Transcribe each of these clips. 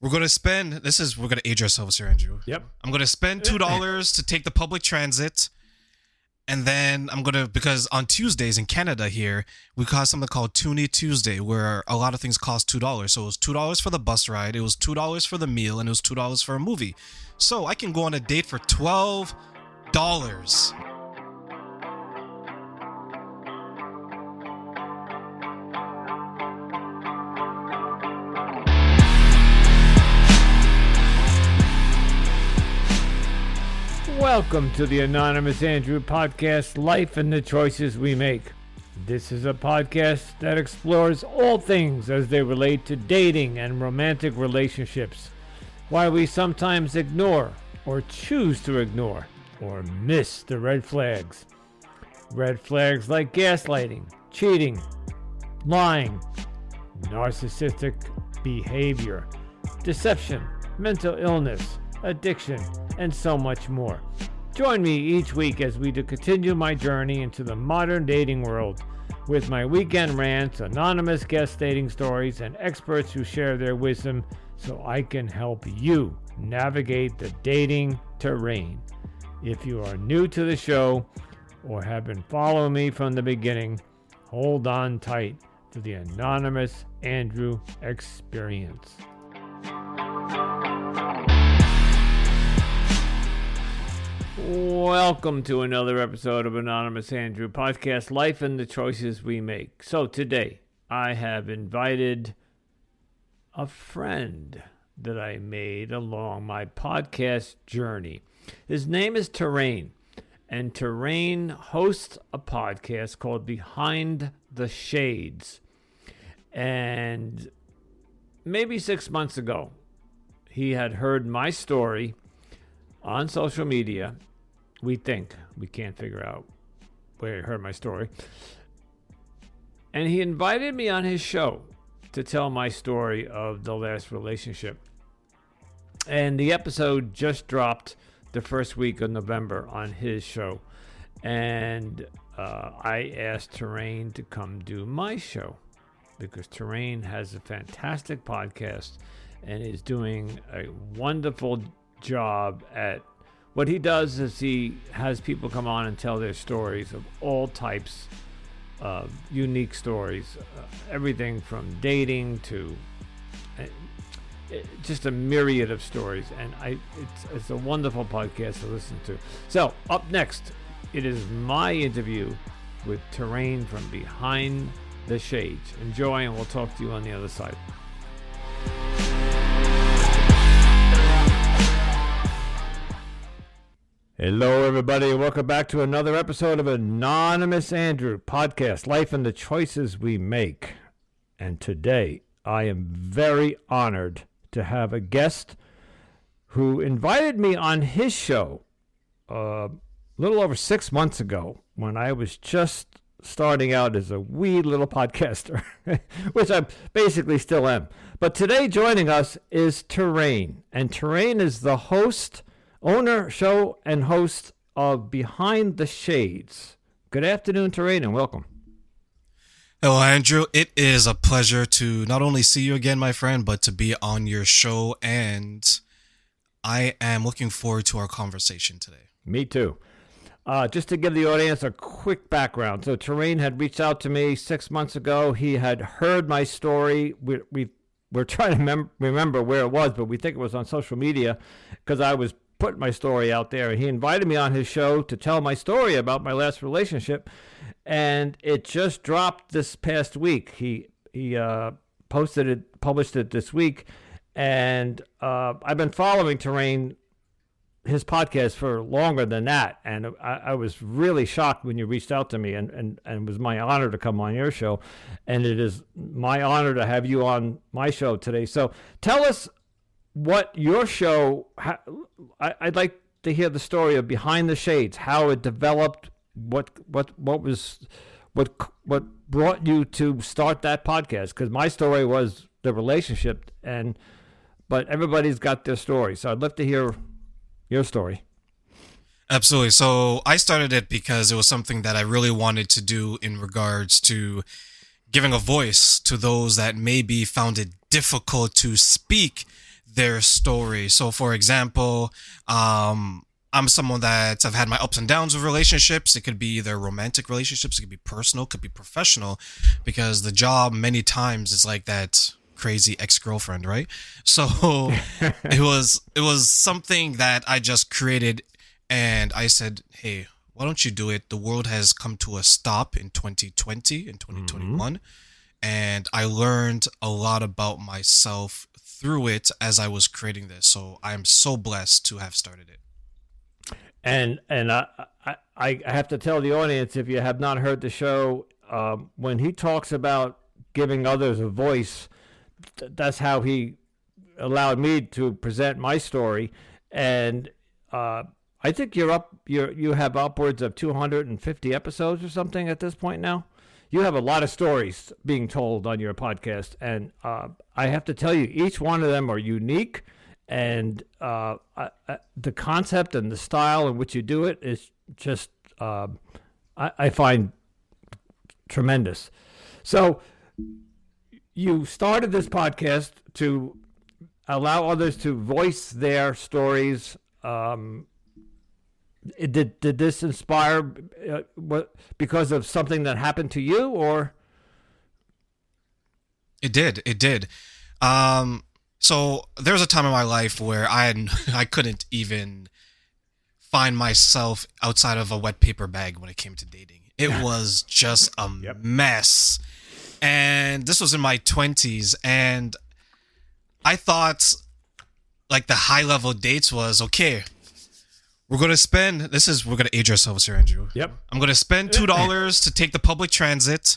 we're gonna age ourselves here, Andrew. Yep. I'm gonna spend $2 to take the public transit, and then because on Tuesdays in Canada here we have something called Toonie Tuesday, where a lot of things cost $2. So it was $2 for the bus ride, it was $2 for the meal, and it was $2 for a movie. So I can go on a date for $12. Welcome to the Anonymous Andrew podcast, Life and the Choices We Make. This is a podcast that explores all things as they relate to dating and romantic relationships, why we sometimes ignore or choose to ignore or miss the red flags. Red flags like gaslighting, cheating, lying, narcissistic behavior, deception, mental illness, addiction, and so much more. Join me each week as we continue my journey into the modern dating world with my weekend rants, anonymous guest dating stories, and experts who share their wisdom so I can help you navigate the dating terrain. If you are new to the show or have been following me from the beginning, hold on tight to the Anonymous Andrew experience. Welcome to another episode of Anonymous Andrew podcast, Life and the Choices We Make. So today I have invited a friend that I made along my podcast journey. His name is Terraine, and Terraine hosts a podcast called Behind the Shades. And maybe 6 months ago, he had heard my story on social media. We can't figure out where he heard my story. And he invited me on his show to tell my story of the last relationship. And the episode just dropped the first week of November on his show. And I asked Terraine to come do my show because Terraine has a fantastic podcast and is doing a wonderful job at what he does. Is he has people come on and tell their stories of all types of unique stories, everything from dating to just a myriad of stories, and it's a wonderful podcast to listen to. So up next, it is my interview with Terraine from Behind the Shades. Enjoy, and we'll talk to you on the other side. Hello, everybody, and welcome back to another episode of Anonymous Andrew podcast, Life and the Choices We Make. And today, I am very honored to have a guest who invited me on his show a little over 6 months ago when I was just starting out as a wee little podcaster, which I basically still am. But today, joining us is Terraine, and Terraine is the owner, show, and host of Behind the Shades. Good afternoon, Terraine, and welcome. Hello, Andrew. It is a pleasure to not only see you again, my friend, but to be on your show, and I am looking forward to our conversation today. Me too. Just to give the audience a quick background. So Terraine had reached out to me 6 months ago. He had heard my story. We're trying to remember where it was, but we think it was on social media because I was put my story out there. He invited me on his show to tell my story about my last relationship, and it just dropped this past week. He published it this week, and I've been following Terraine, his podcast, for longer than that, and I was really shocked when you reached out to me, and it was my honor to come on your show, and it is my honor to have you on my show today. So tell us what your show, I'd like to hear the story of Behind the Shades, how it developed, what brought you to start that podcast, because my story was the relationship, but everybody's got their story, so I'd love to hear your story. Absolutely. So I started it because it was something that I really wanted to do in regards to giving a voice to those that maybe found it difficult to speak their story. So, for example, I'm someone that I've had my ups and downs with relationships. It could be either romantic relationships, it could be personal, it could be professional, because the job many times is like that crazy ex-girlfriend, right? So it was something that I just created, and I said, "Hey, why don't you do it? The world has come to a stop in 2020 and Mm-hmm. 2021." And I learned a lot about myself through it as I was creating this. So I am so blessed to have started it. And I have to tell the audience, if you have not heard the show, when he talks about giving others a voice, that's how he allowed me to present my story. And I think you have upwards of 250 episodes or something at this point now. You have a lot of stories being told on your podcast, and I have to tell you, each one of them are unique, and the concept and the style in which you do it is just I find tremendous. So you started this podcast to allow others to voice their stories. Did this inspire because of something that happened to you, or? It did. It did. So there was a time in my life where I couldn't even find myself outside of a wet paper bag when it came to dating. It was just a Yep. mess. And this was in my 20s, and I thought like the high level dates was okay. We're gonna age ourselves here, Andrew. Yep. I'm gonna spend $2 to take the public transit,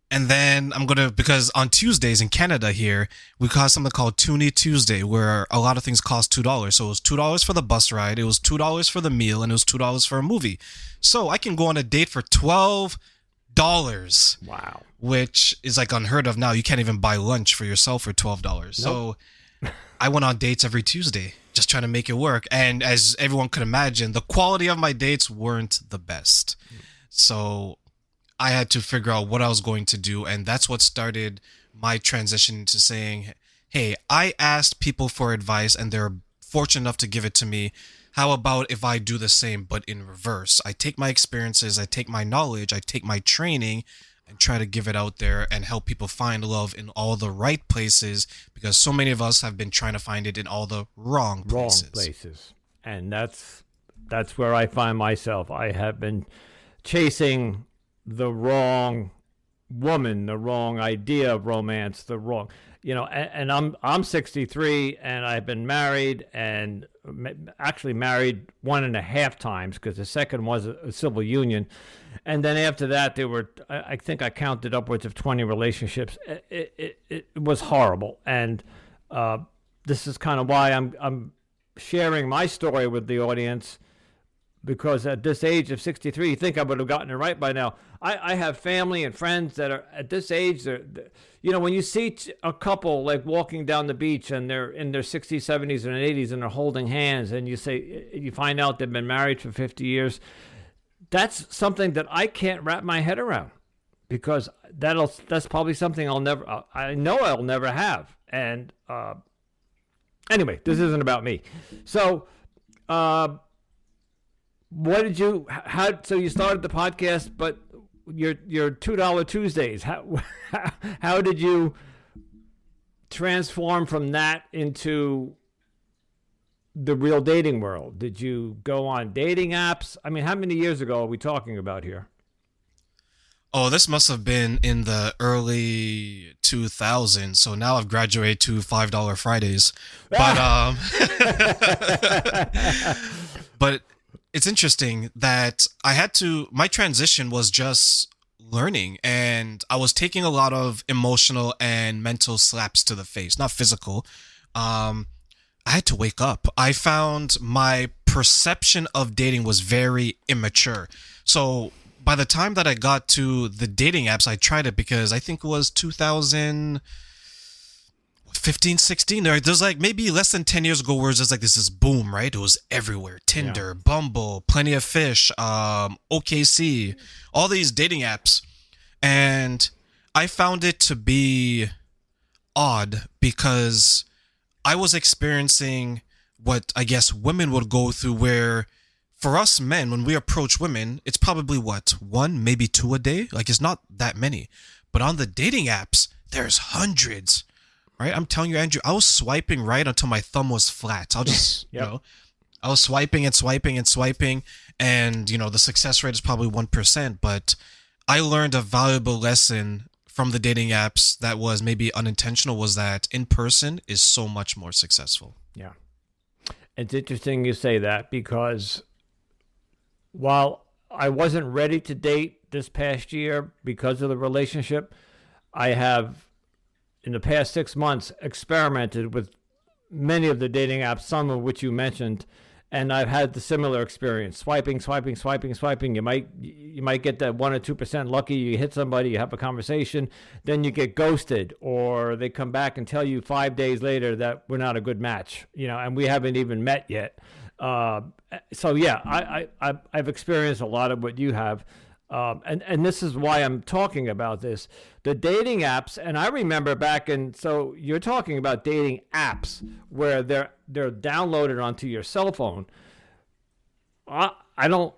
and then because on Tuesdays in Canada here, we call something called Toonie Tuesday, where a lot of things cost $2. So it was $2 for the bus ride, it was $2 for the meal, and it was $2 for a movie. So I can go on a date for $12, Wow. which is like unheard of now. You can't even buy lunch for yourself for $12. Nope. So I went on dates every Tuesday, just trying to make it work. And as everyone could imagine, the quality of my dates weren't the best. So I had to figure out what I was going to do. And that's what started my transition to saying, hey, I asked people for advice and they're fortunate enough to give it to me. How about if I do the same, but in reverse? I take my experiences, I take my knowledge, I take my training, and try to give it out there and help people find love in all the right places, because so many of us have been trying to find it in all the wrong places. Wrong places. And that's where I find myself. I have been chasing the wrong woman, the wrong idea of romance, the wrong, and I'm 63 and I've been married, and actually married 1.5 times, because the second was a civil union. And then after that, there were, I think I counted upwards of 20 relationships. It was horrible. And this is kind of why I'm sharing my story with the audience, because at this age of 63, you think I would have gotten it right by now. I have family and friends that are at this age. When you see a couple like walking down the beach and they're in their 60s, 70s, and 80s and they're holding hands, and you find out they've been married for 50 years, that's something that I can't wrap my head around, because that's probably something I know I'll never have. And anyway, this isn't about me. So, what did you? So you started the podcast, but your $2 Tuesdays. How did you transform from that into the real dating world? Did you go on dating apps? I mean, how many years ago are we talking about here? Oh, this must have been in the early 2000s. So now I've graduated to $5 Fridays. But but it's interesting that my transition was just learning, and I was taking a lot of emotional and mental slaps to the face, not physical. I had to wake up. I found my perception of dating was very immature. So by the time that I got to the dating apps, I tried it because I think it was 2015, 16. There's like maybe less than 10 years ago where there's like this boom, right? It was everywhere. Tinder, Yeah. Bumble, Plenty of Fish, OKC, all these dating apps. And I found it to be odd because I was experiencing what I guess women would go through, where for us men, when we approach women, it's probably what, one, maybe two a day? Like, it's not that many. But on the dating apps, there's hundreds, right? I'm telling you, Andrew, I was swiping right until my thumb was flat. I'll just, Yep. I was swiping and swiping and swiping, and the success rate is probably 1%. But I learned a valuable lesson from the dating apps that was maybe unintentional, was that in person is so much more successful. Yeah. It's interesting you say that, because while I wasn't ready to date this past year because of the relationship, I have, in the past 6 months, experimented with many of the dating apps, some of which you mentioned, and I've had the similar experience. Swiping, swiping, swiping, swiping. You might get that 1 or 2% lucky. You hit somebody, you have a conversation, then you get ghosted, or they come back and tell you 5 days later that we're not a good match, and we haven't even met yet. So yeah, I've experienced a lot of what you have. And this is why I'm talking about this. The dating apps, and I remember back in, so you're talking about dating apps where they're downloaded onto your cell phone. I don't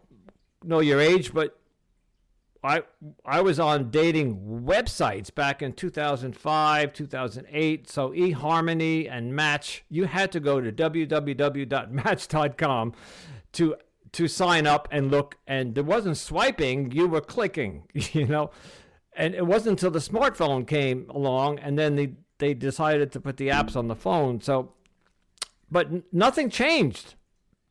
know your age, but I was on dating websites back in 2005, 2008. So eHarmony and Match, you had to go to www.match.com to sign up and look, and there wasn't swiping, you were clicking, and it wasn't until the smartphone came along, and then they decided to put the apps on the phone. So, but nothing changed.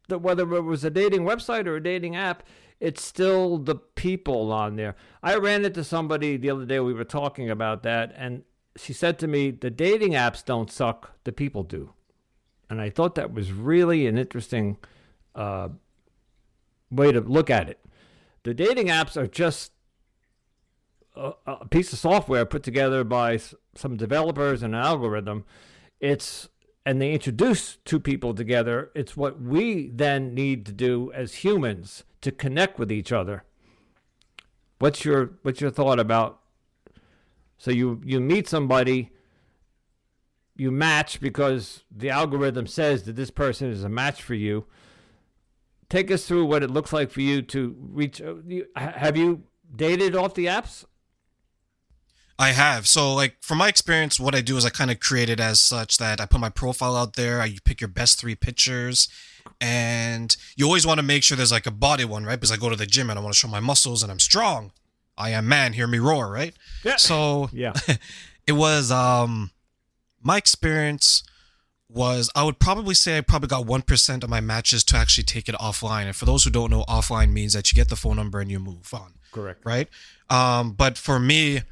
That whether it was a dating website or a dating app, it's still the people on there. I ran into somebody the other day, we were talking about that, and she said to me, the dating apps don't suck, the people do. And I thought that was really an interesting way to look at it. The dating apps are just a piece of software put together by some developers and an algorithm. And they introduce two people together. It's what we then need to do as humans to connect with each other. What's your thought about? So you meet somebody, you match because the algorithm says that this person is a match for you. Take us through what it looks like for you to reach. Have you dated off the apps? I have. So, like, from my experience, what I do is I kind of create it as such that I put my profile out there. You pick your best 3 pictures, and you always want to make sure there's like a body one, right? Because I go to the gym and I want to show my muscles and I'm strong. I am man. Hear me roar, right? Yeah. So, Yeah. it was my experience was, I would probably say I probably got 1% of my matches to actually take it offline. And for those who don't know, offline means that you get the phone number and you move on. Correct. Right? But for me,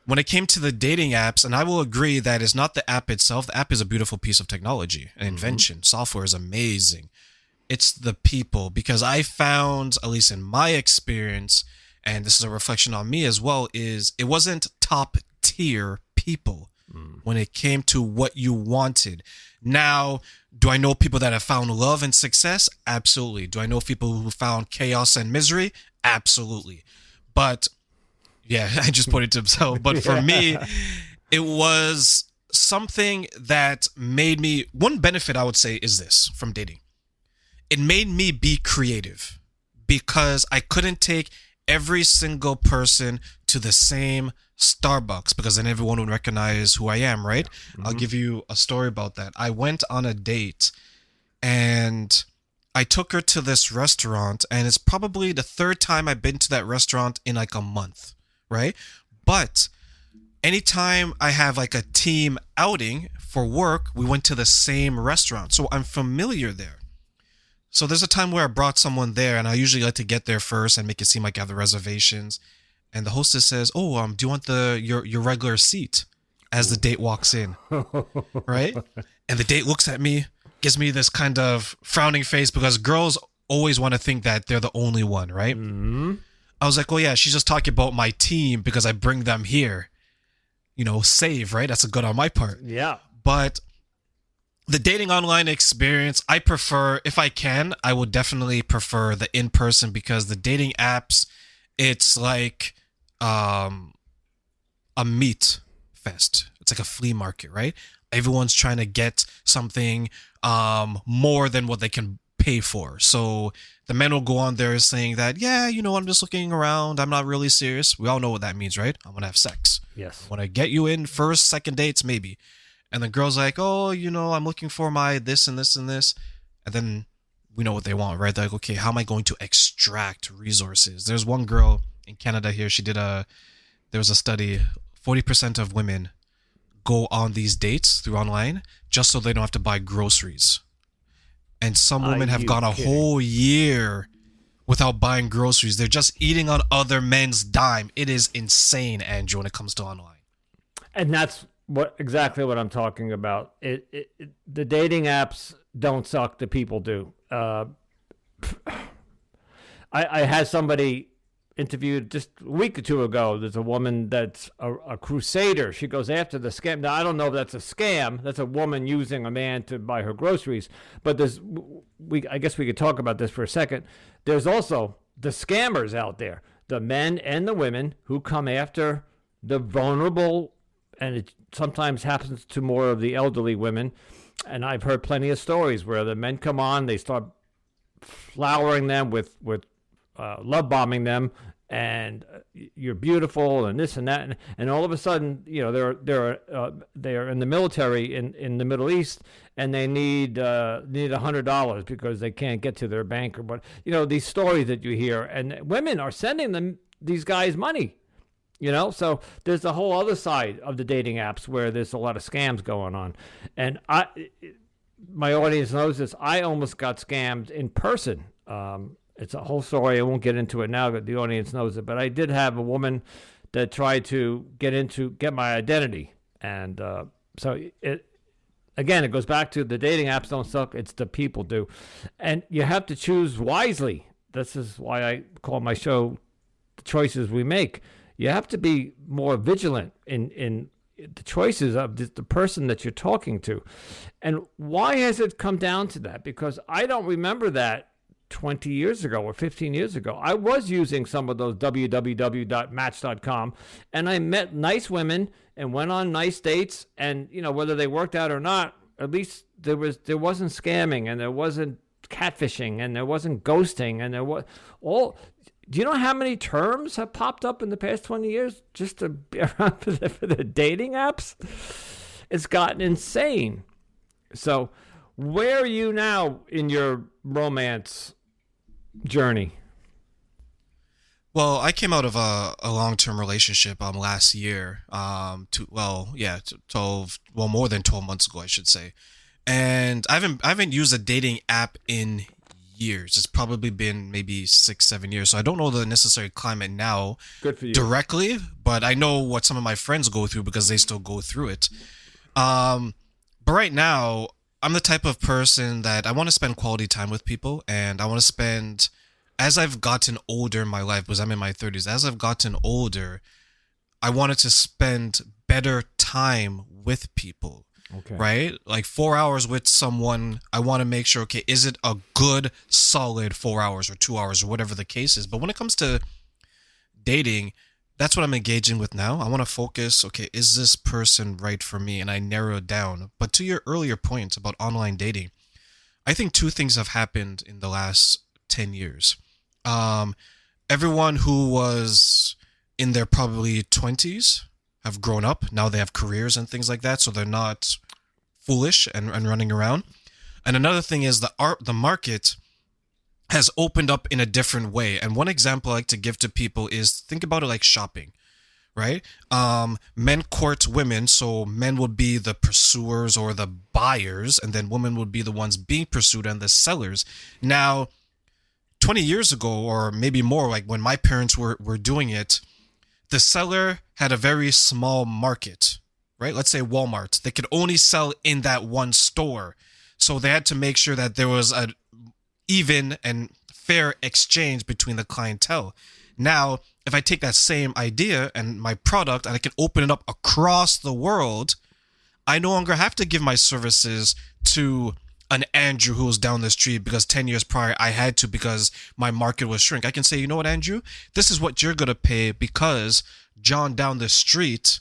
when it came to the dating apps, and I will agree that it's not the app itself. The app is a beautiful piece of technology, an invention. Software is amazing. It's the people, because I found, at least in my experience, and this is a reflection on me as well, is it wasn't top tier people when it came to what you wanted. Now, do I know people that have found love and success? Absolutely. Do I know people who found chaos and misery? Absolutely. But yeah, I just put it to himself. But for me, it was something that made me, one benefit I would say is this from dating. It made me be creative, because I couldn't take every single person to the same Starbucks, because then everyone would recognize who I am, right? I'll give you a story about that. I went on a date and I took her to this restaurant, and it's probably the 3rd time I've been to that restaurant in like a month, right? But anytime I have like a team outing for work, we went to the same restaurant. So I'm familiar there. So there's a time where I brought someone there, and I usually like to get there first and make it seem like I have the reservations. And the hostess says, "Oh, do you want your regular seat?" As the date walks in, right? And the date looks at me, gives me this kind of frowning face, because girls always want to think that they're the only one, right? I was like, "Oh yeah, she's just talking about my team because I bring them here." Save, right? That's a good on my part. Yeah. But the dating online experience, I prefer, if I can, I would definitely prefer the in-person, because the dating apps, it's like a meat fest. It's like a flea market, right? everyone's trying to get something more than what they can pay for. So the men will go on there saying that, yeah, I'm just looking around. I'm not really serious. We all know what that means, right? I want to have sex. Yes. I want to get you in first, second dates, maybe. And the girl's like, oh, I'm looking for my this and this and this. And then we know what they want, right? They're like, okay, how am I going to extract resources? There's one girl in Canada here. There was a study, 40% of women go on these dates through online just so they don't have to buy groceries. And some women have gone a whole year without buying groceries. They're just eating on other men's dime. It is insane, Andrew, when it comes to online. And that's exactly what I'm talking about. The dating apps don't suck. The people do. I had somebody interviewed just a week or two ago. There's a woman that's a crusader. She goes after the scam. Now, I don't know if that's a scam. That's a woman using a man to buy her groceries. But I guess we could talk about this for a second. There's also the scammers out there, the men and the women who come after the vulnerable, and it sometimes happens to more of the elderly women. And I've heard plenty of stories where the men come on, they start flowering them with love bombing them, and you're beautiful and this and that, and all of a sudden, they're in the military in the Middle East, and they need $100 because they can't get to their bank or what. These stories that you hear, and women are sending these guys money. So there's the whole other side of the dating apps where there's a lot of scams going on, and my audience knows this. I almost got scammed in person. It's a whole story. I won't get into it now, but the audience knows it. But I did have a woman that tried to get my identity. And so it goes back to the dating apps don't suck. It's the people do. And you have to choose wisely. This is why I call my show The Choices We Make. You have to be more vigilant in the choices of the person that you're talking to. And why has it come down to that? Because I don't remember that 20 years ago or 15 years ago. I was using some of those www.match.com, and I met nice women and went on nice dates, and whether they worked out or not, at least there wasn't scamming, and there wasn't catfishing, and there wasn't ghosting, and there was all. Do you know how many terms have popped up in the past 20 years just to be around for the dating apps? It's gotten insane. So where are you now in your romance journey? Well, I came out of a long-term relationship last year. 12, more than 12 months ago, I should say. And I haven't used a dating app in years. It's probably been maybe 6-7 years. So I don't know the necessary climate now. Good for you. Directly, but I know what some of my friends go through because they still go through it. But right now, I'm the type of person that I want to spend quality time with people, and I want to spend, as I've gotten older in my life, because I'm in my 30s, as I've gotten older, I wanted to spend better time with people. Okay. Right? Like 4 hours with someone, I want to make sure, okay, is it a good, solid 4 hours or 2 hours or whatever the case is? But when it comes to dating, that's what I'm engaging with now. I want to focus, okay, is this person right for me? And I narrow it down. But to your earlier point about online dating, I think two things have happened in the last 10 years. Everyone who was in their probably 20s have grown up. Now they have careers and things like that, so they're not foolish and running around. And another thing is the market has opened up in a different way. And one example I like to give to people is think about it like shopping, right? Men court women, so men would be the pursuers or the buyers, and then women would be the ones being pursued and the sellers. Now, 20 years ago, or maybe more, like when my parents were doing it, the seller had a very small market, right? Let's say Walmart. They could only sell in that one store. So they had to make sure that there was an even and fair exchange between the clientele. Now, if I take that same idea and my product and I can open it up across the world, I no longer have to give my services to an Andrew who was down the street because 10 years prior I had to because my market was shrink. I can say, you know what, Andrew, this is what you're going to pay because John down the street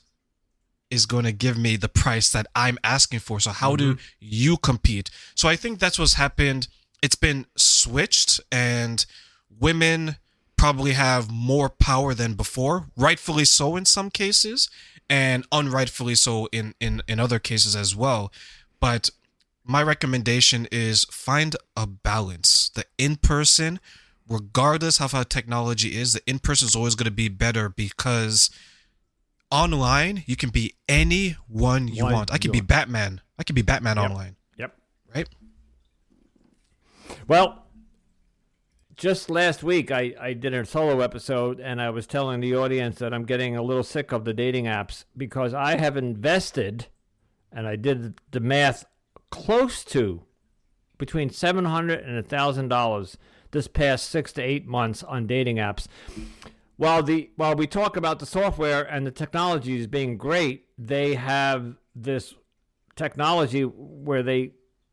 is going to give me the price that I'm asking for. So how do you compete? So I think that's what's happened. It's been switched, and women probably have more power than before, rightfully so in some cases, and unrightfully so in other cases as well. But my recommendation is find a balance. The in-person, regardless of how technology is, the in-person is always going to be better, because online you can be anyone you want. I can be Batman. I can be Batman online. Yep. Right? Well, just last week I did a solo episode, and I was telling the audience that I'm getting a little sick of the dating apps because I have invested, and I did the math, close to between $700 and $1,000 this past 6 to 8 months on dating apps. While we talk about the software and the technologies being great, they have this technology where the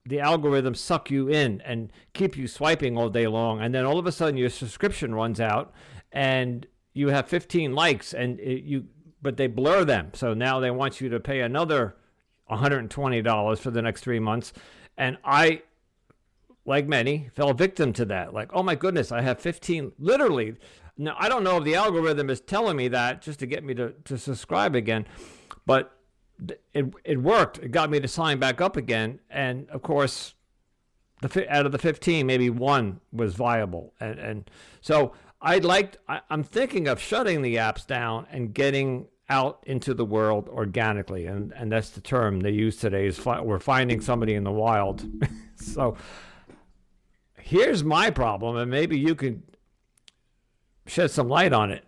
algorithms suck you in and keep you swiping all day long, and then all of a sudden your subscription runs out and you have 15 likes, but they blur them. So now they want you to pay another $120 for the next 3 months. And I, like many, fell victim to that. Like, oh my goodness, I have 15, literally. Now, I don't know if the algorithm is telling me that just to get me to subscribe again, but it worked. It got me to sign back up again. And of course, out of the 15, maybe one was viable. And so I'm thinking of shutting the apps down and getting out into the world organically. And that's the term they use today, is we're finding somebody in the wild. So here's my problem, and maybe you could shed some light on it.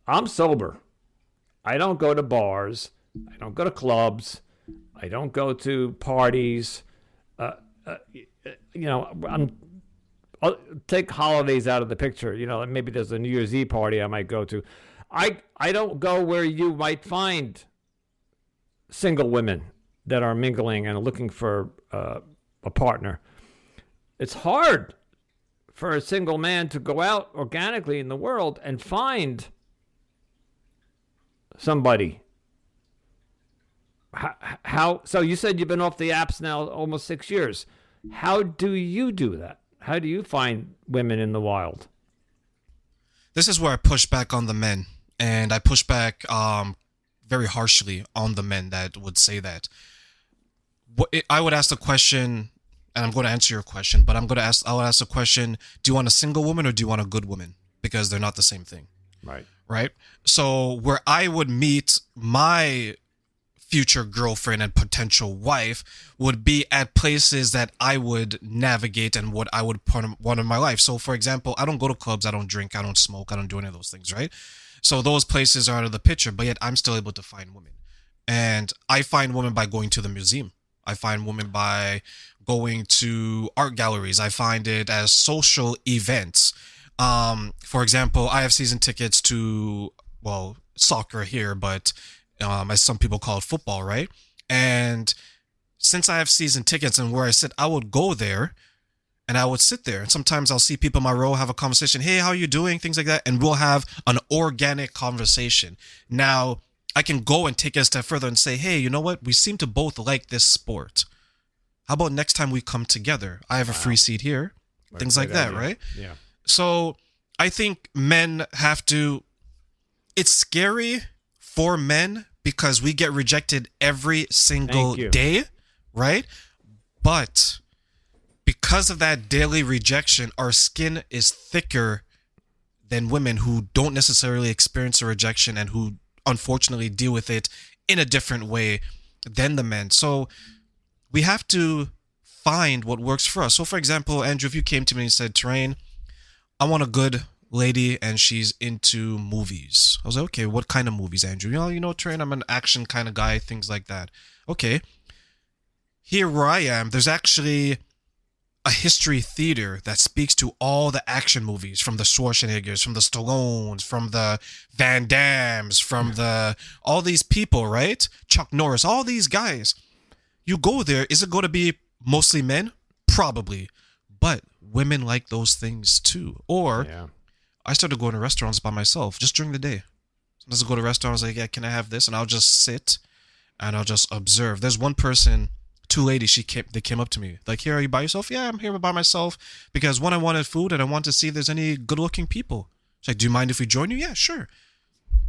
I'm sober. I don't go to bars. I don't go to clubs. I don't go to parties. I'll take holidays out of the picture. Maybe there's a New Year's Eve party I might go to. I don't go where you might find single women that are mingling and looking for a partner. It's hard for a single man to go out organically in the world and find somebody. How? So you said you've been off the apps now almost 6 years. How do you do that? How do you find women in the wild? This is where I push back on the men, and I push back very harshly on the men that would say that. I would ask the question, and I'm going to answer your question, but I would ask the question: do you want a single woman or do you want a good woman? Because they're not the same thing. Right. So where I would meet my future girlfriend and potential wife would be at places that I would navigate and what I would want in my life. So for example, I don't go to clubs, I don't drink, I don't smoke, I don't do any of those things, right? So those places are out of the picture, but yet I'm still able to find women. And I find women by going to the museum. I find women by going to art galleries. I find it as social events. For example, I have season tickets to, well, soccer here, but as some people call it, football, right? And since I have season tickets and where I sit, I would go there and I would sit there. And sometimes I'll see people in my row, have a conversation. Hey, how are you doing? Things like that. And we'll have an organic conversation. Now, I can go and take it a step further and say, hey, you know what? We seem to both like this sport. How about next time we come together? I have a free seat here. Things like that, right? Yeah. So I think men have to, it's scary for men because we get rejected every single day, right? But because of that daily rejection, our skin is thicker than women who don't necessarily experience a rejection and who unfortunately deal with it in a different way than the men. So we have to find what works for us. So for example, Andrew, if you came to me and said, Terraine, I want a good lady and she's into movies. I was like, okay, what kind of movies, Andrew? Terraine, I'm an action kind of guy, things like that. Okay. Here where I am, there's actually a history theater that speaks to all the action movies, from the Schwarzeneggers, from the Stallones, from the Van Dams, from all these people, right? Chuck Norris, all these guys. You go there, is it going to be mostly men? Probably. But women like those things too. Or I started going to restaurants by myself just during the day. Let's go to a restaurant. I was like, yeah, can I have this? And I'll just sit and I'll just observe. There's one person, two ladies, they came up to me like, here, are you by yourself? Yeah, I'm here by myself because one, I wanted food and I want to see if there's any good looking people. She's like, do you mind if we join you? Yeah, sure.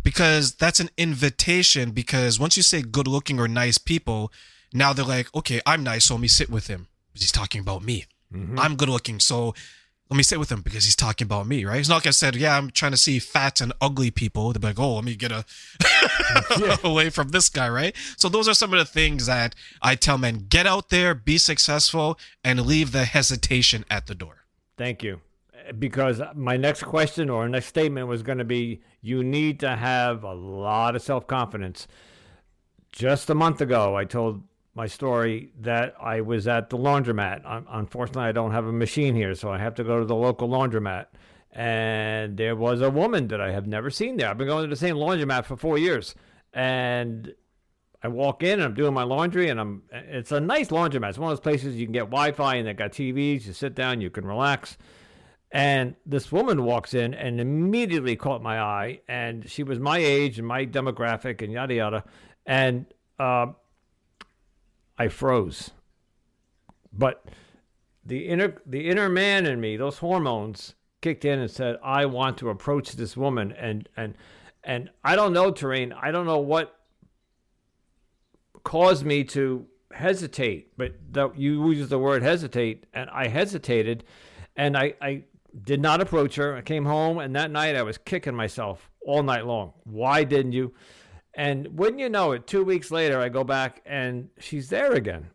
Because that's an invitation, because once you say good looking or nice people, now they're like, okay, I'm nice, so let me sit with him because he's talking about me. I'm good looking, so let me sit with him because he's talking about me, right? It's not like I said, yeah, I'm trying to see fat and ugly people. They'd be like, oh, let me get away from this guy, right? So those are some of the things that I tell men: get out there, be successful, and leave the hesitation at the door. Thank you. Because my next question or next statement was going to be, you need to have a lot of self-confidence. Just a month ago, I told my story that I was at the laundromat. Unfortunately, I don't have a machine here, so I have to go to the local laundromat. And there was a woman that I have never seen there. I've been going to the same laundromat for 4 years. And I walk in and I'm doing my laundry, and it's a nice laundromat. It's one of those places you can get Wi-Fi and they got TVs. You sit down, you can relax. And this woman walks in and immediately caught my eye, and she was my age and my demographic and yada yada. And I froze. But the inner man in me, those hormones kicked in and said, I want to approach this woman. And I don't know, Terraine, I don't know what caused me to hesitate, but you used the word hesitate, and I hesitated, and I did not approach her. I came home, and that night I was kicking myself all night long. Why didn't you? And wouldn't you know it, 2 weeks later, I go back, and she's there again.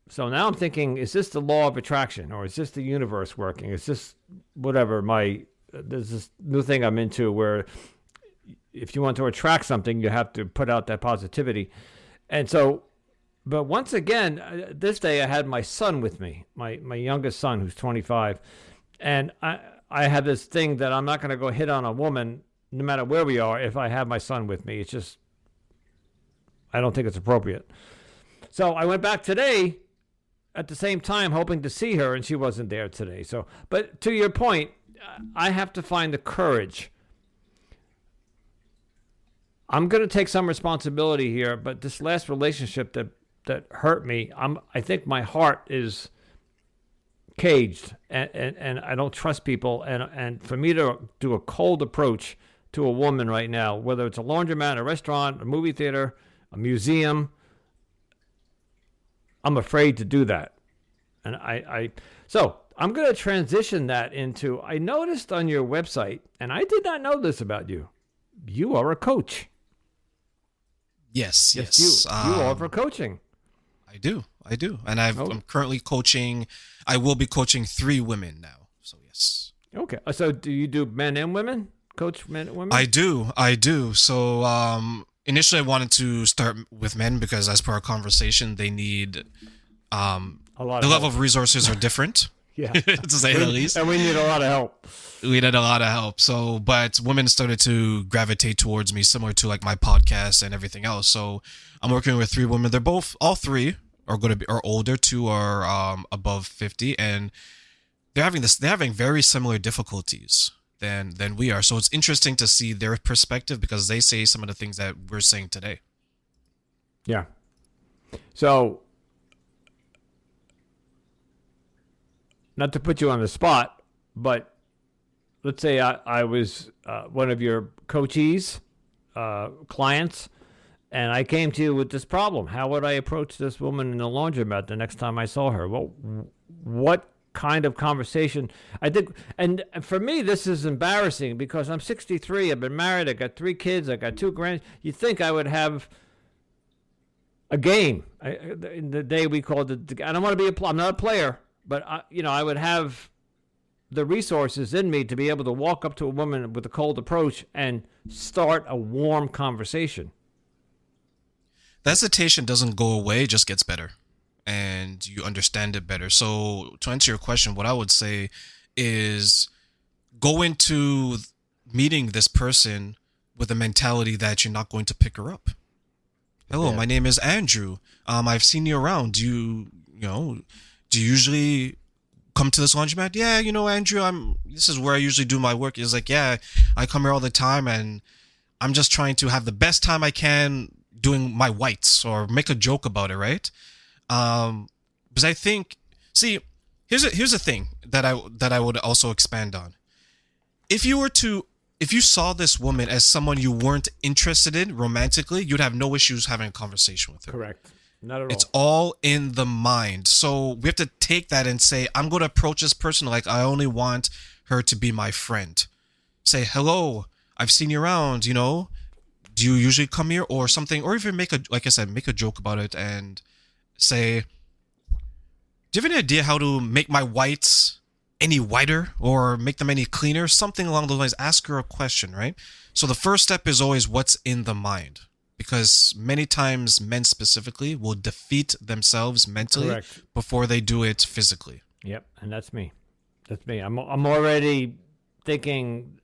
So now I'm thinking, is this the law of attraction, or is this the universe working? Is this whatever there's this new thing I'm into where if you want to attract something, you have to put out that positivity. And so, but once again, this day I had my son with me, my youngest son, who's 25. And I have this thing that I'm not going to go hit on a woman no matter where we are if I have my son with me. It's just, I don't think it's appropriate. So I went back today at the same time hoping to see her, and she wasn't there today. So, but to your point, I have to find the courage. I'm going to take some responsibility here, but this last relationship that hurt me, I think my heart is caged, and I don't trust people, and for me to do a cold approach to a woman right now, whether it's a laundromat, a restaurant, a movie theater, a museum, I'm afraid to do that. And so I'm going to transition that into, I noticed on your website, and I did not know this about you, you are a coach. Yes. You offer coaching. I do. And I'm currently coaching. I will be coaching 3 women now. So yes. Okay. So do you do men and women? Coach men and women? I do. So initially I wanted to start with men because as per our conversation, they need a lot. The level of resources are different. Yeah. To say the least. And we need a lot of help. So, but women started to gravitate towards me, similar to like my podcast and everything else. So I'm working with 3 women. They're all 3 are older. 2 are above 50, and they're having very similar difficulties than we are. So it's interesting to see their perspective because they say some of the things that we're saying today. Yeah. So, not to put you on the spot, but let's say I was one of your coachees, clients, and I came to you with this problem. How would I approach this woman in the laundromat the next time I saw her? Well, what kind of conversation? I think, and for me, this is embarrassing because I'm 63. I've been married. I got 3 kids. I got 2 grands. You'd think I would have a game. In the day we called it, I don't want to be I'm not a player, but I would have the resources in me to be able to walk up to a woman with a cold approach and start a warm conversation. The hesitation doesn't go away, it just gets better. And you understand it better. So to answer your question, what I would say is go into meeting this person with a mentality that you're not going to pick her up. Hello, my name is Andrew. I've seen you around. Do you usually come to this laundromat? Yeah, Andrew, this is where I usually do my work. He's like, yeah, I come here all the time, and I'm just trying to have the best time I can doing my whites or make a joke about it, right? Because I think, see, here's a thing that I would also expand on. If you were to if you saw this woman as someone you weren't interested in romantically, you'd have no issues having a conversation with her. Correct. Not at It's all. all in the mind. So we have to take that and say, I'm going to approach this person like I only want her to be my friend. Say, hello, I've seen you around, do you usually come here or something? Or even like I said, make a joke about it and say, do you have any idea how to make my whites any whiter or make them any cleaner? Something along those lines. Ask her a question, right? So the first step is always what's in the mind. Because many times men specifically will defeat themselves mentally Correct. before they do it physically. Yep, and that's me. That's me. I'm already thinking,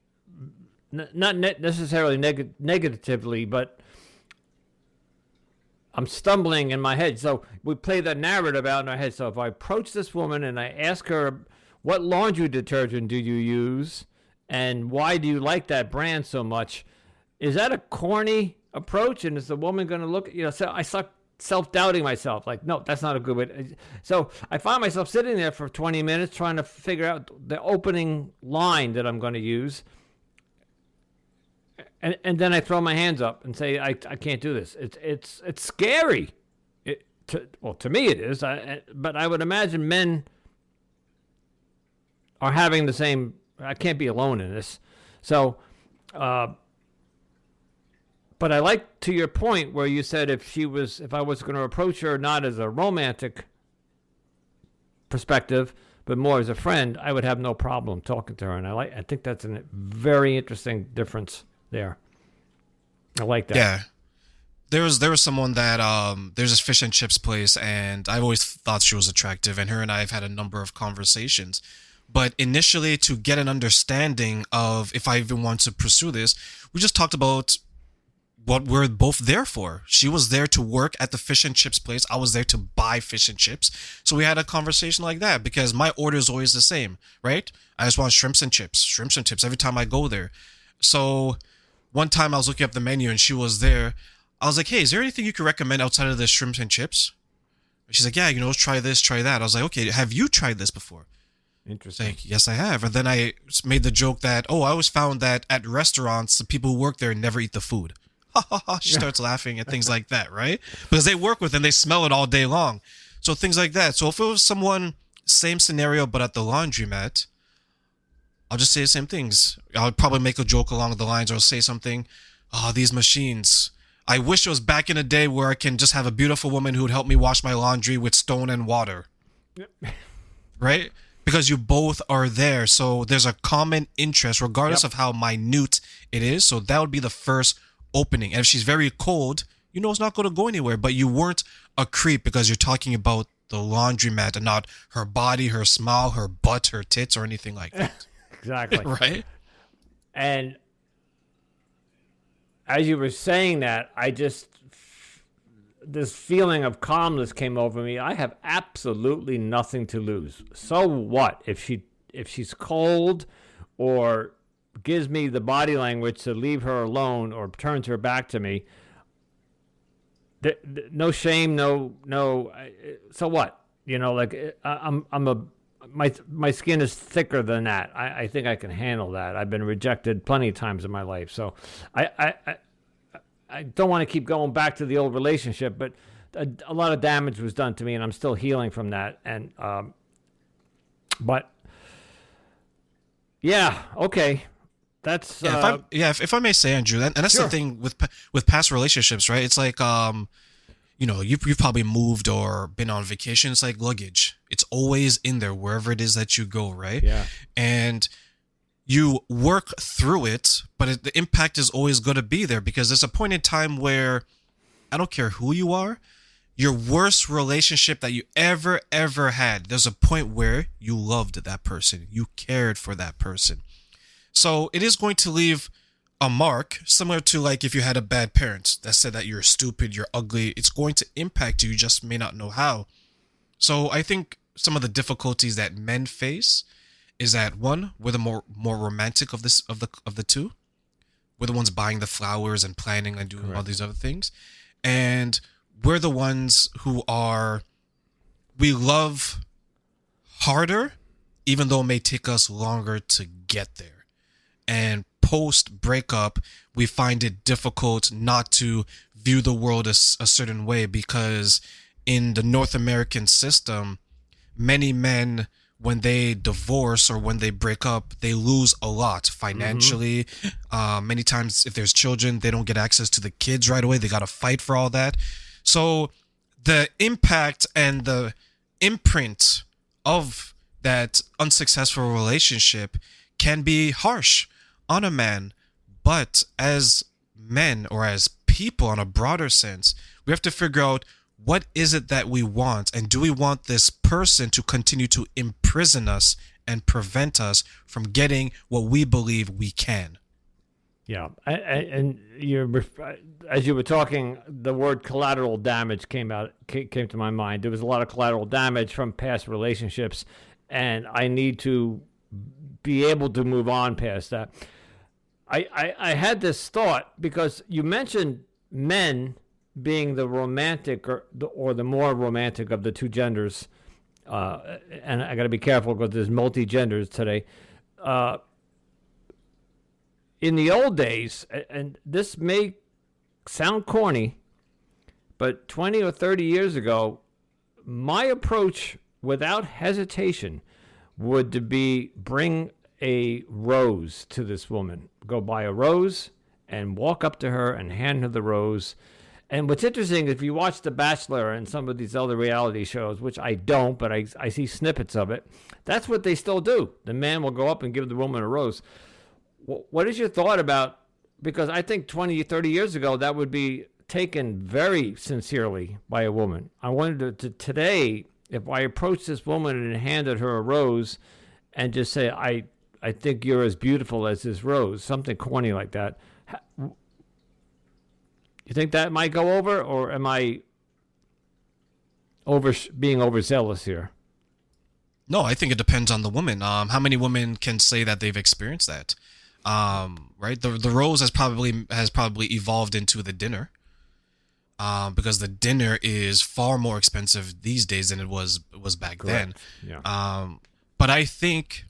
not necessarily negatively, but I'm stumbling in my head. So we play the narrative out in our head. So if I approach this woman and I ask her, what laundry detergent do you use? And why do you like that brand so much? Is that a corny approach? And is the woman going to look, so I start self-doubting myself. Like, no, that's not a good way. So I find myself sitting there for 20 minutes trying to figure out the opening line that I'm going to use. And then I throw my hands up and say, I can't do this. It's scary. To me it is. But I would imagine men are having the same. I can't be alone in this. So, but I like to your point where you said if I was going to approach her not as a romantic perspective, but more as a friend, I would have no problem talking to her. And I think that's a very interesting difference there. I like that. Yeah. There was someone that there's this fish and chips place, and I've always thought she was attractive, and her and I have had a number of conversations. But initially, to get an understanding of if I even want to pursue this, we just talked about what we're both there for. She was there to work at the fish and chips place. I was there to buy fish and chips. So we had a conversation like that because my order is always the same, right? I just want shrimps and chips every time I go there. So one time I was looking up the menu and she was there. I was like, hey, is there anything you could recommend outside of the shrimps and chips? She's like, yeah, try this, try that. I was like, okay, have you tried this before? Interesting. Like, yes, I have. And then I made the joke that, I always found that at restaurants, the people who work there never eat the food. Ha ha ha. She starts laughing at things like that, right? Because they work with it and they smell it all day long. So things like that. So if it was someone, same scenario, but at the laundromat, I'll just say the same things. I'll probably make a joke along the lines or say something. Oh, these machines. I wish it was back in a day where I can just have a beautiful woman who would help me wash my laundry with stone and water. Right? Because you both are there. So there's a common interest, regardless of how minute it is. So that would be the first opening. And if she's very cold, it's not going to go anywhere. But you weren't a creep because you're talking about the laundromat and not her body, her smile, her butt, her tits, or anything like that. Exactly. Right? And as you were saying that, this feeling of calmness came over me. I have absolutely nothing to lose. So what if she's cold or gives me the body language to leave her alone or turns her back to me? No shame, no. So what? My skin is thicker than that. I think I can handle that. I've been rejected plenty of times in my life, so I don't want to keep going back to the old relationship, but a lot of damage was done to me, and I'm still healing from that. And but yeah, okay, that's if I may say, Andrew, and that's sure. the thing with past relationships, right? It's like you've probably moved or been on vacation. It's like luggage. It's always in there wherever it is that you go, right? Yeah. And you work through it, but the impact is always going to be there because there's a point in time where I don't care who you are, your worst relationship that you ever had, there's a point where you loved that person. You cared for that person. So it is going to leave a mark similar to like if you had a bad parent that said that you're stupid, you're ugly. It's going to impact you. You just may not know how. So I think some of the difficulties that men face is that one, we're the more romantic of the two. We're the ones buying the flowers and planning and doing all Correct. these other things. And we're the ones we love harder, even though it may take us longer to get there. And post breakup, we find it difficult not to view the world a certain way, because in the North American system, many men, when they divorce or when they break up, they lose a lot financially. Many times, if there's children, they don't get access to the kids right away. They got to fight for all that. So the impact and the imprint of that unsuccessful relationship can be harsh on a man. But as men, or as people on a broader sense, we have to figure out, what is it that we want? And do we want this person to continue to imprison us and prevent us from getting what we believe we can? Yeah, and as you were talking, the word collateral damage came to my mind. There was a lot of collateral damage from past relationships, and I need to be able to move on past that. I had this thought because you mentioned men being the romantic or the more romantic of the two genders, and I got to be careful because there's multi-genders today. In the old days, and this may sound corny, but 20 or 30 years ago, my approach without hesitation would be bring a rose to this woman. Go buy a rose and walk up to her and hand her the rose. And what's interesting, if you watch The Bachelor and some of these other reality shows, which I don't, but I see snippets of it, that's what they still do. The man will go up and give the woman a rose. What is your thought about, because I think 20, 30 years ago, that would be taken very sincerely by a woman. I wanted to today, if I approached this woman and handed her a rose and just say, I think you're as beautiful as this rose, something corny like that. You think that might go over, or am I being overzealous here? No, I think it depends on the woman. How many women can say that they've experienced that? Right? The rose has probably evolved into the dinner. Because the dinner is far more expensive these days than it was back Correct. then. Yeah. But I think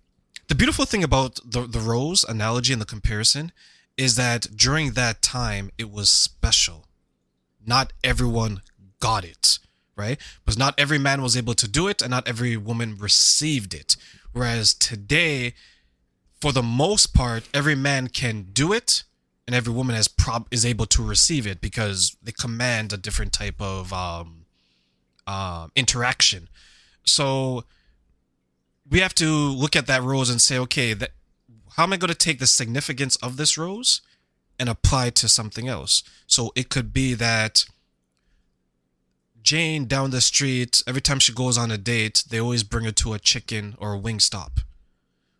the beautiful thing about the rose analogy and the comparison is that during that time, it was special. Not everyone got it, right? Because not every man was able to do it, and not every woman received it. Whereas today, for the most part, every man can do it, and every woman is able to receive it, because they command a different type of interaction. So we have to look at that rose and say, okay, how am I going to take the significance of this rose and apply it to something else? So it could be that Jane down the street, every time she goes on a date, they always bring her to a chicken or a wing stop.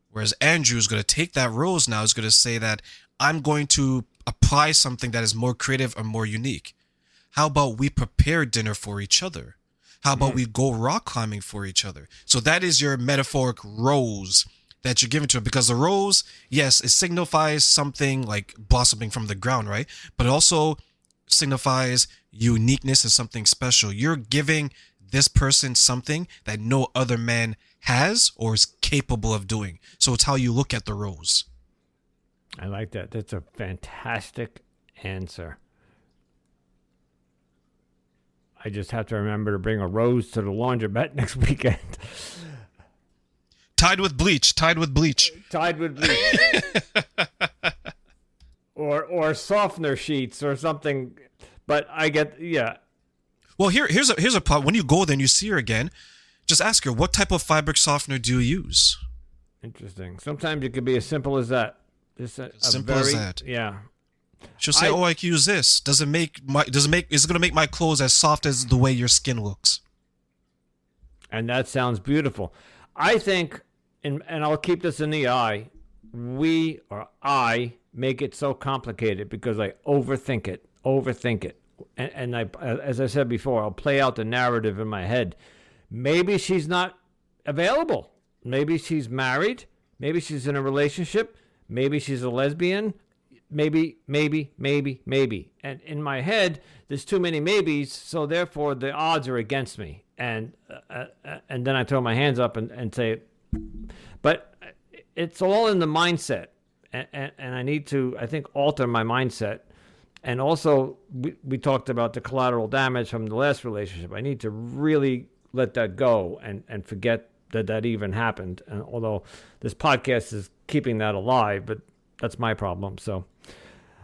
Whereas Andrew is going to take that rose now, is going to say that I'm going to apply something that is more creative or more unique. How about we prepare dinner for each other? How about we go rock climbing for each other? So that is your metaphoric rose that you're giving to her, because the rose, yes, it signifies something like blossoming from the ground, right? But it also signifies uniqueness and something special. You're giving this person something that no other man has or is capable of doing. So it's how you look at the rose. I like that. That's a fantastic answer. I just have to remember to bring a rose to the laundromat next weekend. Tied with bleach. Tied with bleach. or softener sheets or something. But I get, yeah. Well, here's a part. When you go there and you see her again, just ask her, what type of fabric softener do you use? Interesting. Sometimes it could be as simple as that. Simple as that. Yeah. She'll say, "Oh, I can use this. Is it going to make my clothes as soft as the way your skin looks?" And that sounds beautiful. I think, and I'll keep this in the eye, I make it so complicated because I overthink it. And I, as I said before, I'll play out the narrative in my head. Maybe she's not available. Maybe she's married. Maybe she's in a relationship. Maybe she's a lesbian. maybe, maybe, maybe, maybe. And in my head, there's too many maybes, so therefore the odds are against me. And then I throw my hands up and say, but it's all in the mindset. And I need to, I think, alter my mindset. And also, we talked about the collateral damage from the last relationship. I need to really let that go and forget that even happened. And although this podcast is keeping that alive, but that's my problem. So,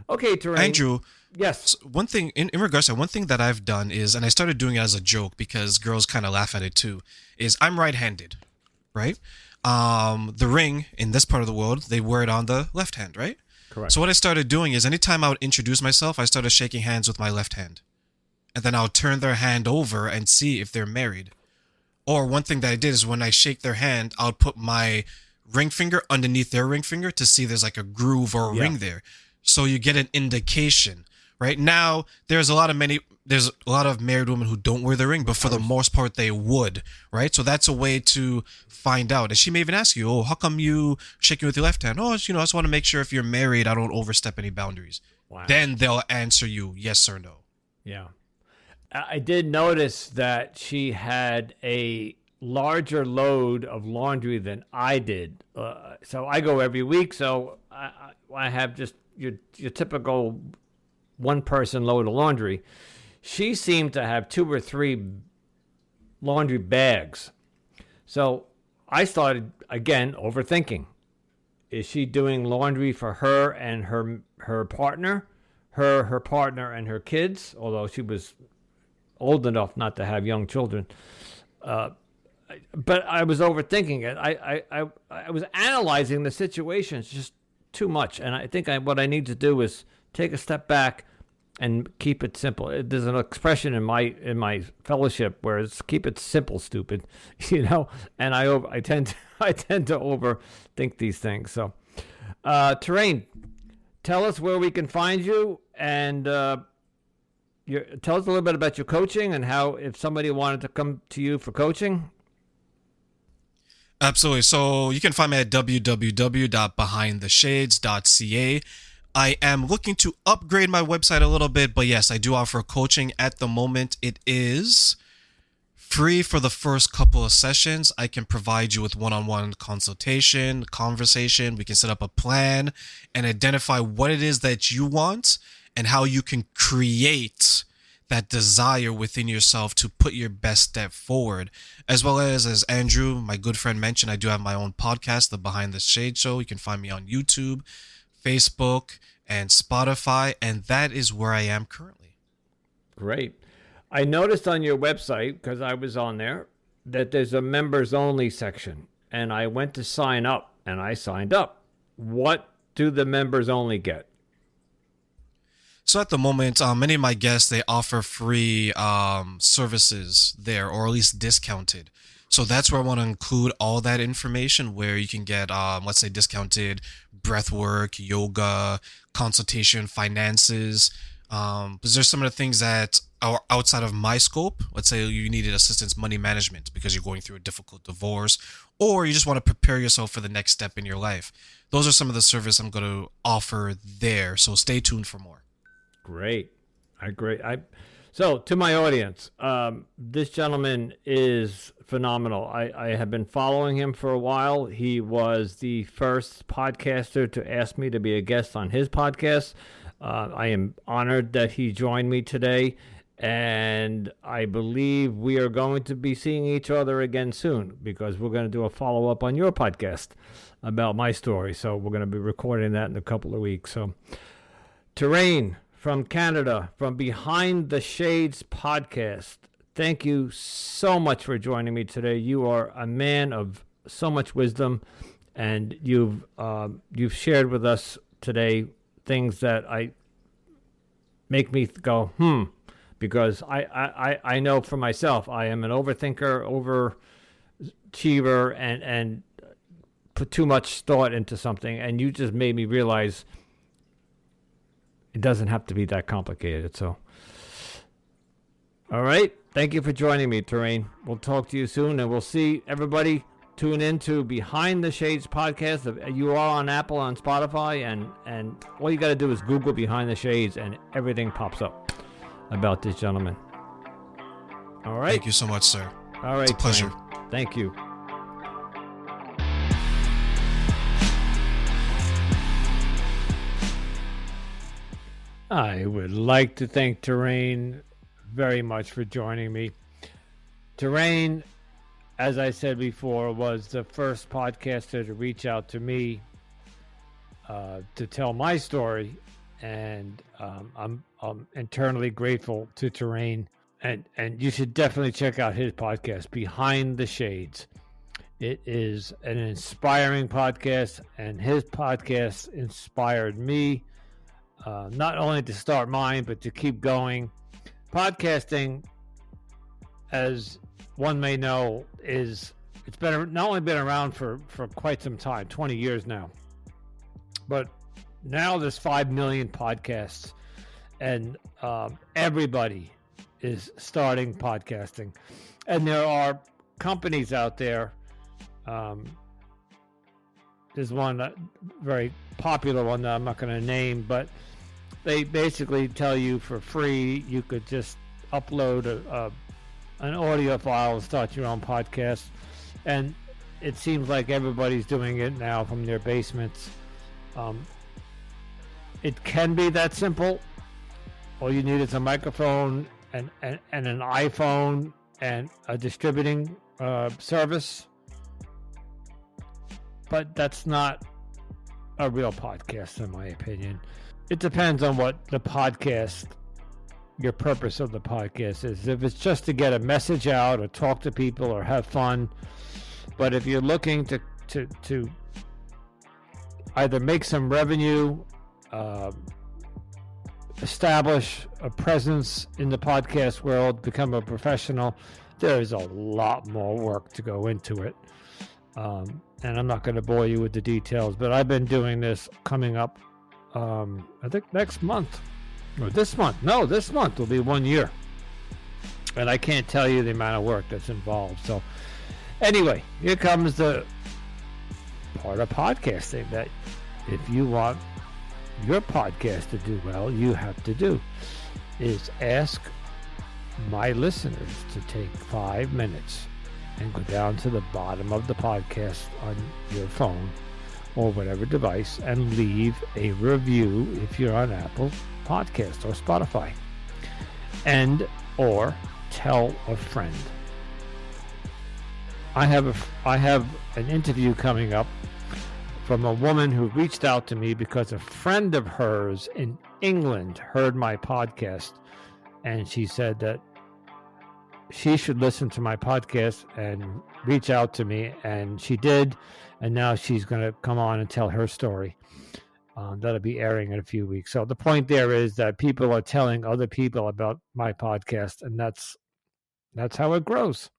okay, Terraine. Andrew, Yes. one thing in regards to one thing that I've done is, and I started doing it as a joke because girls kind of laugh at it too, is I'm right-handed, right? The ring in this part of the world, they wear it on the left hand, right? Correct. So what I started doing is anytime I would introduce myself, I started shaking hands with my left hand. And then I'll turn their hand over and see if they're married. Or one thing that I did is when I shake their hand, I'll put my ring finger underneath their ring finger to see there's like a groove or a ring there. So you get an indication. Right now, there's a lot of married women who don't wear the ring, but for the most part, they would. Right, so that's a way to find out. And she may even ask you, "Oh, how come you shaking with your left hand?" "Oh, I just want to make sure if you're married, I don't overstep any boundaries." Wow. Then they'll answer you yes or no. Yeah, I did notice that she had a larger load of laundry than I did. So I go every week, so I have just your typical one-person load of laundry. She seemed to have 2 or 3 laundry bags. So I started, again, overthinking. Is she doing laundry for her and her partner, her partner and her kids, although she was old enough not to have young children? But I was overthinking it. I was analyzing the situation. It's just too much. And I think what I need to do is take a step back and keep it simple. There's an expression in my fellowship where it's keep it simple, stupid, And I tend to overthink these things. So, Terraine, tell us where we can find you, and tell us a little bit about your coaching and how if somebody wanted to come to you for coaching. Absolutely. So you can find me at www.behindtheshades.ca. I am looking to upgrade my website a little bit, but yes, I do offer coaching at the moment. It is free for the first couple of sessions. I can provide you with one-on-one consultation, conversation. We can set up a plan and identify what it is that you want and how you can create that desire within yourself to put your best step forward. As well as Andrew, my good friend, mentioned, I do have my own podcast, The Behind the Shade Show. You can find me on YouTube, Facebook, and Spotify, and that is where I am currently. Great. I noticed on your website, because I was on there, that there's a members only section, and I went to sign up, and I signed up. What do the members only get? So at the moment, many of my guests, they offer free services there, or at least discounted. So that's where I want to include all that information, where you can get, let's say, discounted breath work, yoga, consultation, finances. Because there's some of the things that are outside of my scope. Let's say you needed assistance money management because you're going through a difficult divorce, or you just want to prepare yourself for the next step in your life. Those are some of the service I'm going to offer there. So stay tuned for more. Great. So to my audience, this gentleman is phenomenal. I have been following him for a while. He was the first podcaster to ask me to be a guest on his podcast. I am honored that he joined me today, and I believe we are going to be seeing each other again soon because we're going to do a follow-up on your podcast about my story. So we're going to be recording that in a couple of weeks. So, Terraine from Canada, from Behind the Shades podcast, thank you so much for joining me today. You are a man of so much wisdom, and you've shared with us today things that make me go, because I know for myself, I am an overthinker, overachiever, and put too much thought into something, and you just made me realize it doesn't have to be that complicated. So, all right. Thank you for joining me, Terraine. We'll talk to you soon, and we'll see everybody tune into Behind the Shades podcast. You are on Apple, on Spotify, and all you got to do is Google Behind the Shades, and everything pops up about this gentleman. All right. Thank you so much, sir. All right. It's a pleasure. Terraine. Thank you. I would like to thank Terraine very much for joining me. Terraine, as I said before, was the first podcaster to reach out to me to tell my story, and I'm internally grateful to Terraine. And you should definitely check out his podcast, Behind the Shades. It is an inspiring podcast, and his podcast inspired me, not only to start mine, but to keep going. Podcasting, as one may know, it's been not only been around for quite some time, 20 years now, but now there's 5 million podcasts, and everybody is starting podcasting, and there are companies out there. There's one very popular one that I'm not going to name, but they basically tell you for free you could just upload an audio file and start your own podcast. And it seems like everybody's doing it now from their basements. It can be that simple. All you need is a microphone and an iPhone and a distributing service. But that's not a real podcast, in my opinion. It depends on what the podcast, your purpose of the podcast is. If it's just to get a message out or talk to people or have fun, but if you're looking to either make some revenue, establish a presence in the podcast world, become a professional, there is a lot more work to go into it. And I'm not going to bore you with the details, but I've been doing this coming up, I think next month, or this month. No, this month will be 1 year. And I can't tell you the amount of work that's involved. So anyway, here comes the part of podcasting that if you want your podcast to do well, you have to do, is ask my listeners to take 5 minutes and go down to the bottom of the podcast on your phone or whatever device and leave a review if you're on Apple Podcast or Spotify, and or tell a friend. I have an interview coming up from a woman who reached out to me because a friend of hers in England heard my podcast, and she said that she should listen to my podcast and reach out to me, and she did, and now she's going to come on and tell her story. That'll be airing in a few weeks. So the point there is that people are telling other people about my podcast, and that's how it grows.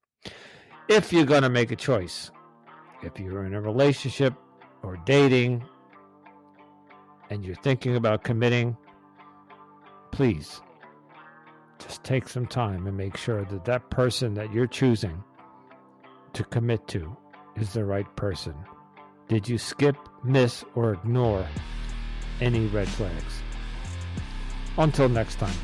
If you're going to make a choice, if you're in a relationship or dating and you're thinking about committing, please just take some time and make sure that that person that you're choosing to commit to is the right person. Did you skip, miss, or ignore any red flags? Until next time.